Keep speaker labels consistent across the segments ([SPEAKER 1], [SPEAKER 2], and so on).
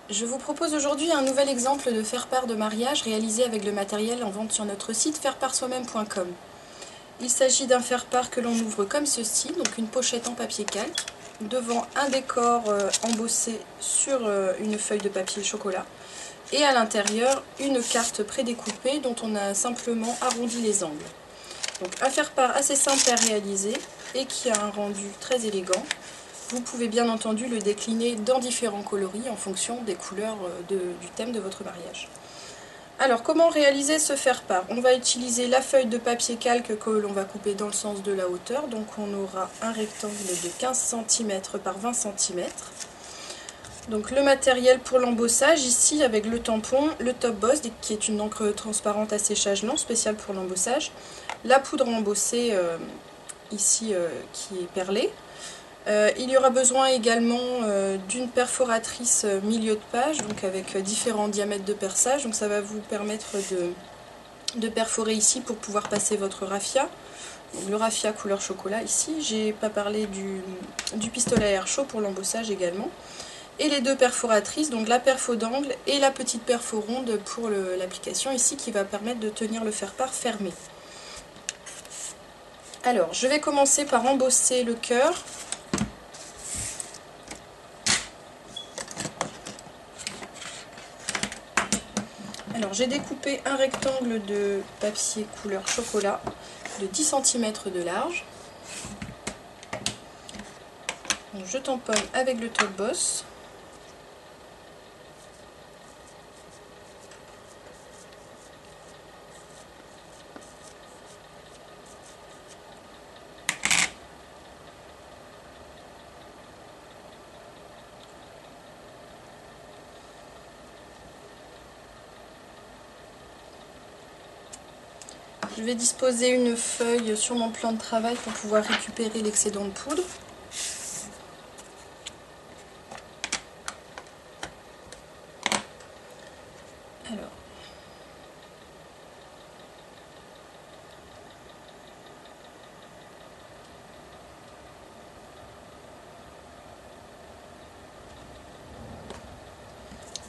[SPEAKER 1] Je vous propose aujourd'hui un nouvel exemple de faire-part de mariage réalisé avec le matériel en vente sur notre site fairepartsoi-même.com. Il s'agit d'un faire-part que l'on ouvre comme ceci, donc une pochette en papier calque, devant un décor embossé sur une feuille de papier chocolat, et à l'intérieur une carte prédécoupée dont on a simplement arrondi les angles. Donc un faire-part assez simple à réaliser et qui a un rendu très élégant. Vous pouvez bien entendu le décliner dans différents coloris en fonction des couleurs du thème de votre mariage. Alors comment réaliser ce faire-part? On va utiliser la feuille de papier calque que l'on va couper dans le sens de la hauteur. Donc on aura un rectangle de 15 cm par 20 cm. Donc le matériel pour l'embossage ici avec le tampon, le Top Boss qui est une encre transparente à séchage lent spéciale pour l'embossage, la poudre embossée ici qui est perlée. Il y aura besoin également d'une perforatrice milieu de page, donc avec différents diamètres de perçage. Donc ça va vous permettre de perforer ici pour pouvoir passer votre raffia. Donc, le raffia couleur chocolat ici. J'ai pas parlé du pistolet à air chaud pour l'embossage également. Et les deux perforatrices, donc la perfo d'angle et la petite perfo ronde pour l'application ici qui va permettre de tenir le faire-part fermé. Alors je vais commencer par embosser le cœur. Alors j'ai découpé un rectangle de papier couleur chocolat de 10 cm de large. Donc, je tamponne avec le Top Boss. Je vais disposer une feuille sur mon plan de travail pour pouvoir récupérer l'excédent de poudre. Alors,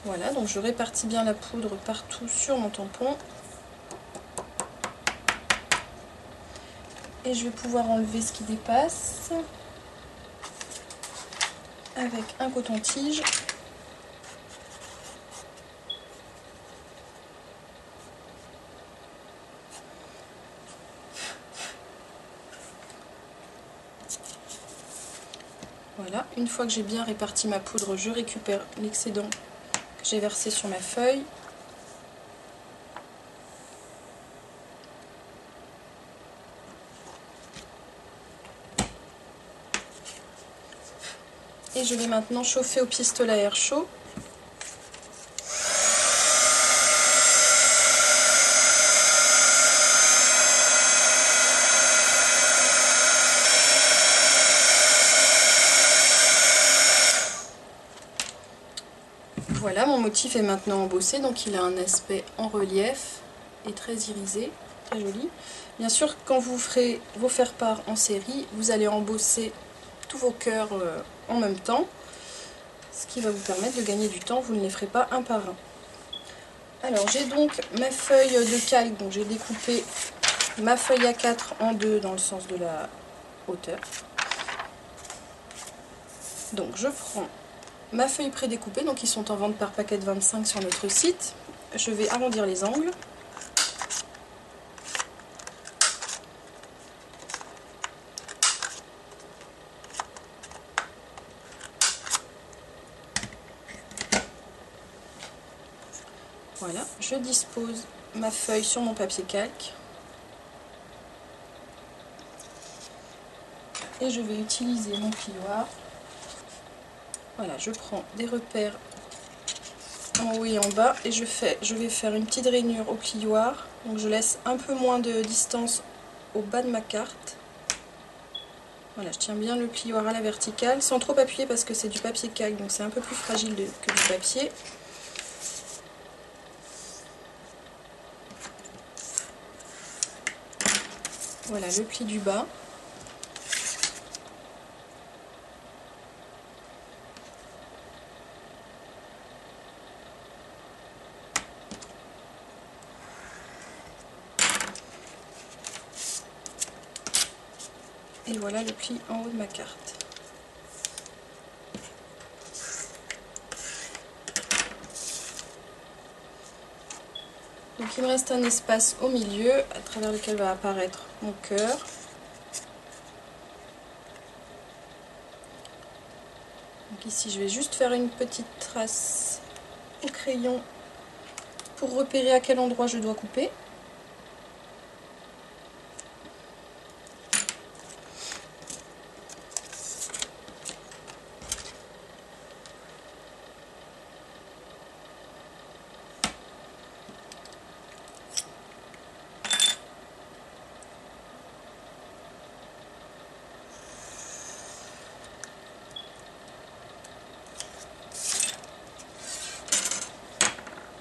[SPEAKER 1] voilà, donc je répartis bien la poudre partout sur mon tampon. Et je vais pouvoir enlever ce qui dépasse avec un coton-tige. Voilà, une fois que j'ai bien réparti ma poudre, je récupère l'excédent que j'ai versé sur ma feuille. Et je vais maintenant chauffer au pistolet à air chaud. Voilà, mon motif est maintenant embossé, donc il a un aspect en relief et très irisé, très joli. Bien sûr, quand vous ferez vos faire-part en série, vous allez embosser tous vos cœurs en même temps, ce qui va vous permettre de gagner du temps, vous ne les ferez pas un par un. Alors j'ai donc ma feuille de calque, donc j'ai découpé ma feuille A4 en deux dans le sens de la hauteur. Donc je prends ma feuille prédécoupée, donc ils sont en vente par paquet de 25 sur notre site. Je vais arrondir les angles. Voilà, je dispose ma feuille sur mon papier calque. Et je vais utiliser mon plioir. Voilà, je prends des repères en haut et en bas et je vais faire une petite rainure au plioir. Donc je laisse un peu moins de distance au bas de ma carte. Voilà, je tiens bien le plioir à la verticale sans trop appuyer parce que c'est du papier calque, donc c'est un peu plus fragile que du papier. Voilà le pli du bas. Et voilà le pli en haut de ma carte. Donc il me reste un espace au milieu à travers lequel va apparaître mon cœur. Donc ici je vais juste faire une petite trace au crayon pour repérer à quel endroit je dois couper.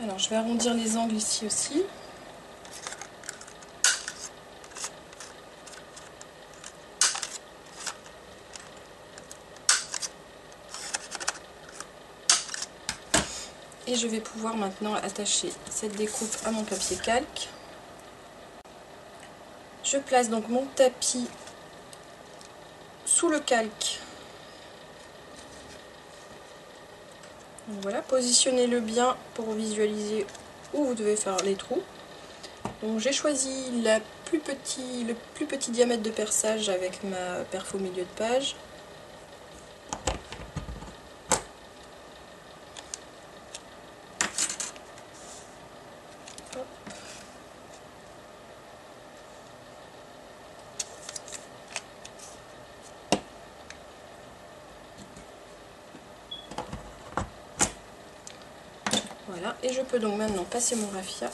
[SPEAKER 1] Alors je vais arrondir les angles ici aussi. Et je vais pouvoir maintenant attacher cette découpe à mon papier calque. Je place donc mon tapis sous le calque. Donc voilà, positionnez-le bien pour visualiser où vous devez faire les trous. Donc j'ai choisi le plus petit diamètre de perçage avec ma perfo milieu de page. Hop. Voilà, et je peux donc maintenant passer mon raffia.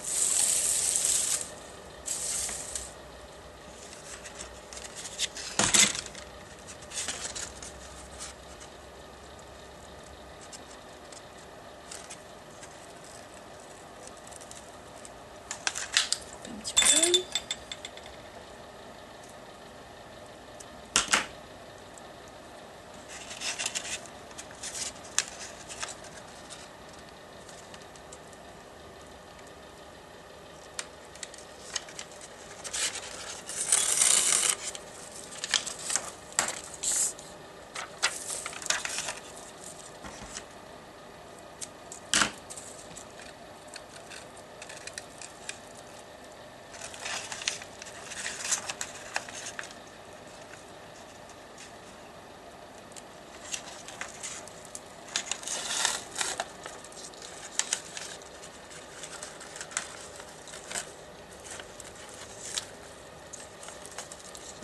[SPEAKER 1] Un petit peu.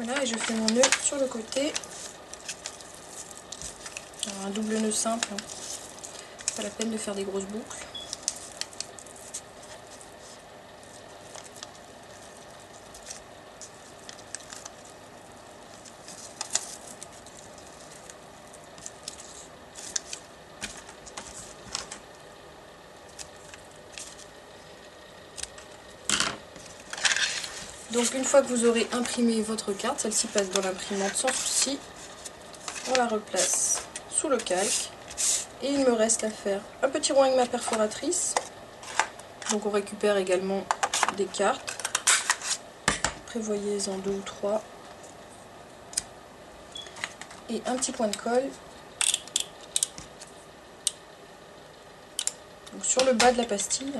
[SPEAKER 1] Voilà, et je fais mon nœud sur le côté. Alors, un double nœud simple, hein. Pas la peine de faire des grosses boucles. Donc une fois que vous aurez imprimé votre carte, celle-ci passe dans l'imprimante sans souci. On la replace sous le calque. Et il me reste à faire un petit rond avec ma perforatrice. Donc on récupère également des cartes. Prévoyez-en 2 ou 3. Et un petit point de colle. Donc sur le bas de la pastille.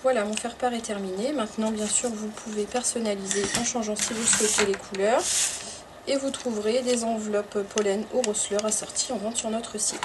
[SPEAKER 1] Voilà, mon faire-part est terminé. Maintenant, bien sûr, vous pouvez personnaliser en changeant si vous souhaitez les couleurs. Et vous trouverez des enveloppes pollen au Rossler assorties en vente sur notre site.